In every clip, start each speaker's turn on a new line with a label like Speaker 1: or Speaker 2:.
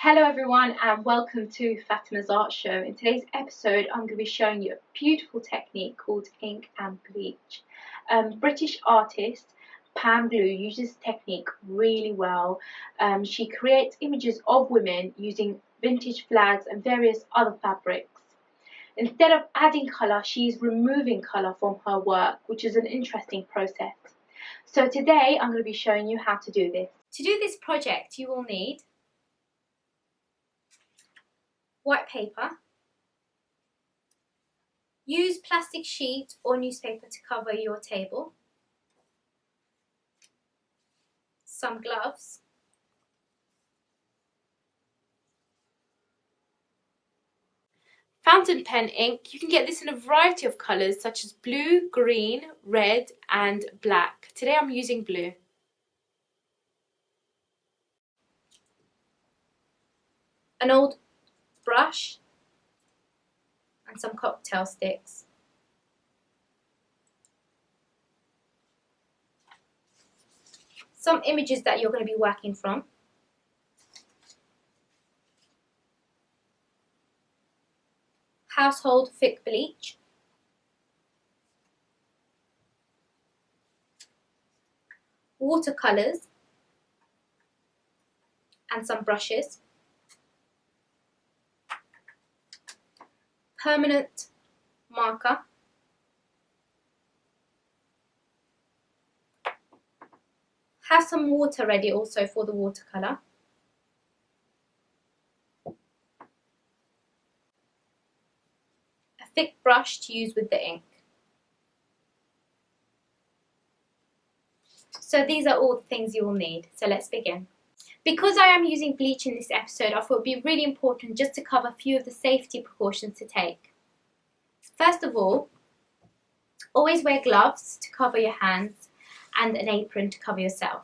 Speaker 1: Hello everyone and welcome to Fatema's Art Show. In today's episode I'm going to be showing you a beautiful technique called ink and bleach. British artist Pam Blue uses this technique really well. She creates images of women using vintage flags and various other fabrics. Instead of adding colour, she's removing colour from her work, which is an interesting process. So today I'm going to be showing you how to do this. To do this project you will need white paper. Use plastic sheet or newspaper to cover your table. Some gloves. Fountain pen ink. You can get this in a variety of colours such as blue, green, red and black. Today I'm using blue. An old brush and some cocktail sticks. Some images that you're going to be working from. Household thick bleach. Watercolours and some brushes. Permanent marker. Have some water ready also for the watercolour. A thick brush to use with the ink. So these are all the things you will need. So let's begin. Because I am using bleach in this episode, I thought it would be really important just to cover a few of the safety precautions to take. First of all, always wear gloves to cover your hands and an apron to cover yourself.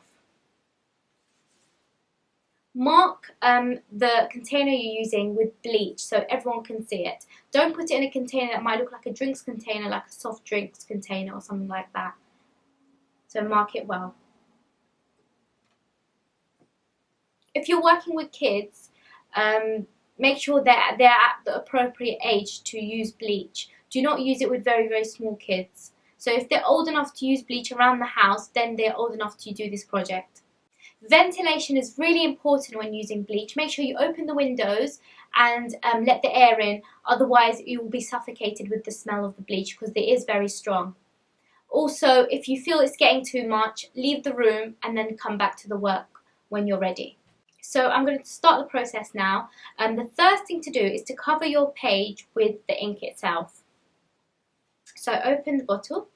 Speaker 1: Mark the container you're using with bleach so everyone can see it. Don't put it in a container that might look like a drinks container, like a soft drinks container or something like that. So mark it well. If you're working with kids, make sure that they're at the appropriate age to use bleach. Do not use it with very, very small kids. So if they're old enough to use bleach around the house, then they're old enough to do this project. Ventilation is really important when using bleach. Make sure you open the windows and let the air in, otherwise you will be suffocated with the smell of the bleach because it is very strong. Also, if you feel it's getting too much, leave the room and then come back to the work when you're ready. So I'm going to start the process now. The first thing to do is to cover your page with the ink itself. So open the bottle.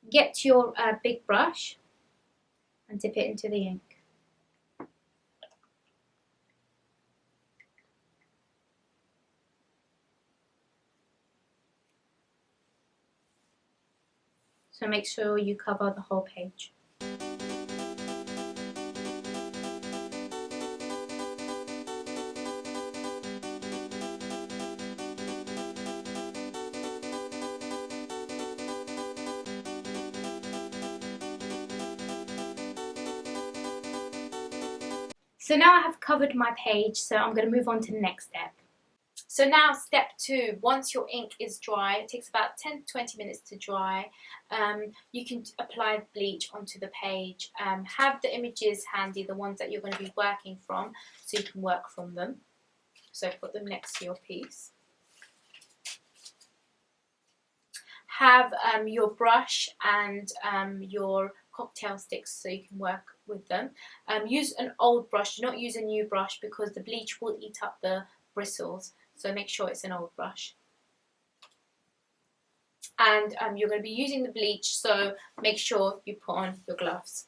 Speaker 1: Get your big brush and dip it into the ink. So make sure you cover the whole page. So now I have covered my page, so I'm going to move on to the next step. So now step 2, once your ink is dry, it takes about 10 to 20 minutes to dry, you can apply bleach onto the page. Have the images handy, the ones that you're going to be working from, so you can work from them. So put them next to your piece. Have your brush and your cocktail sticks so you can work with them. Use an old brush, do not use a new brush because the bleach will eat up the bristles. So make sure it's an old brush. And you're going to be using the bleach, so make sure you put on your gloves.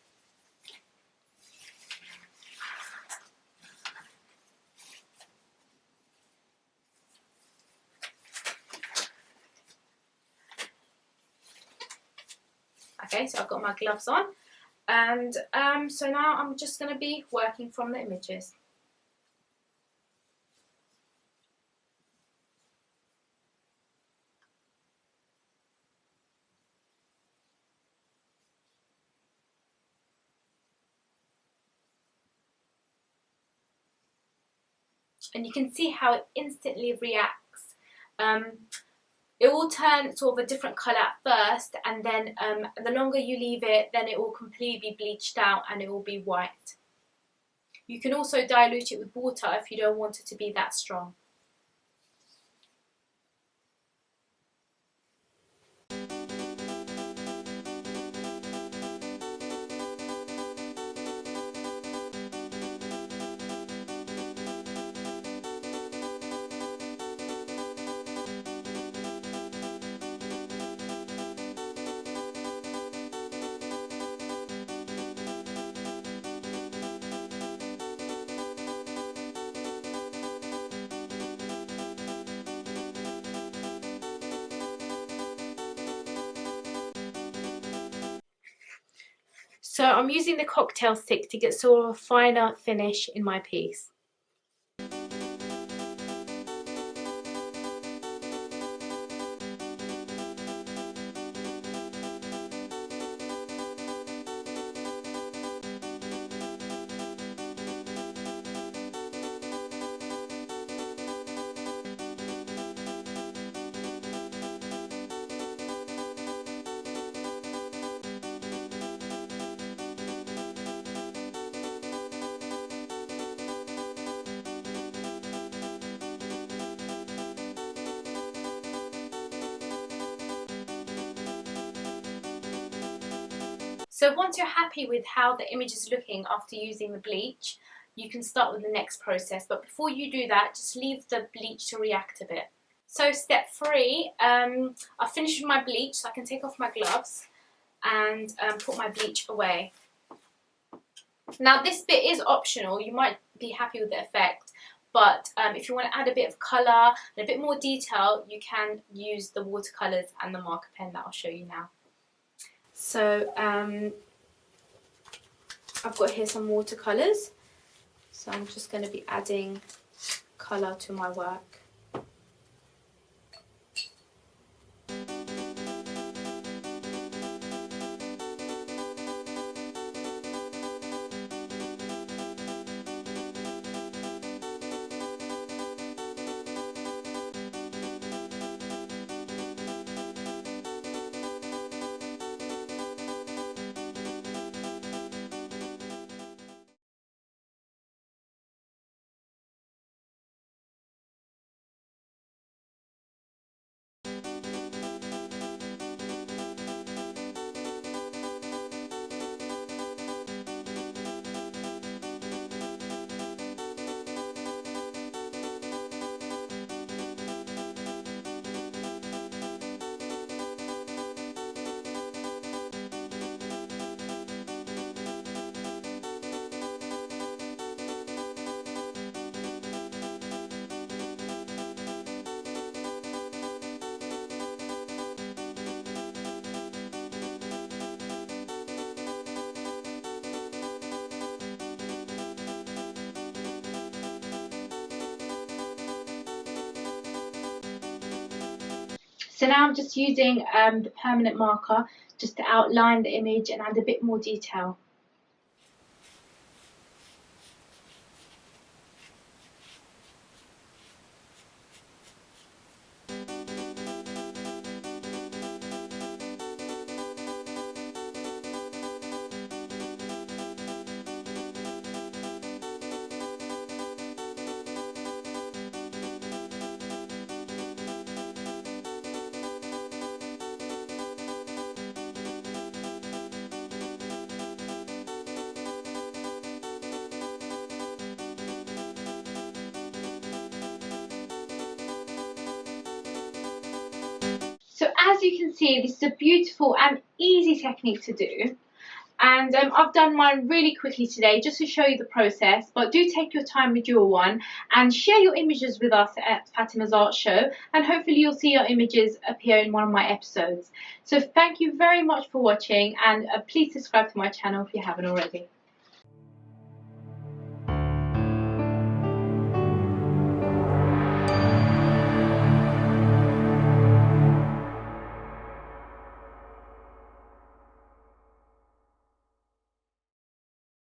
Speaker 1: Okay, so I've got my gloves on. And so now I'm just going to be working from the images. and you can see how it instantly reacts. It will turn sort of a different colour at first, and then the longer you leave it, then it will completely be bleached out and it will be white. You can also dilute it with water if you don't want it to be that strong. So I'm using the cocktail stick to get sort of a finer finish in my piece. So once you're happy with how the image is looking after using the bleach, you can start with the next process. But before you do that, just leave the bleach to react a bit. So step 3, I've finished with my bleach, so I can take off my gloves and put my bleach away. Now this bit is optional, you might be happy with the effect, but if you want to add a bit of colour and a bit more detail, you can use the watercolours and the marker pen that I'll show you now. So I've got here some watercolours, so I'm just going to be adding colour to my work. So now I'm just using the permanent marker just to outline the image and add a bit more detail. So as you can see, this is a beautiful and easy technique to do. And I've done mine really quickly today just to show you the process, but do take your time with your one and share your images with us at Fatima's Art Show, and hopefully you'll see your images appear in one of my episodes. So thank you very much for watching, and please subscribe to my channel if you haven't already.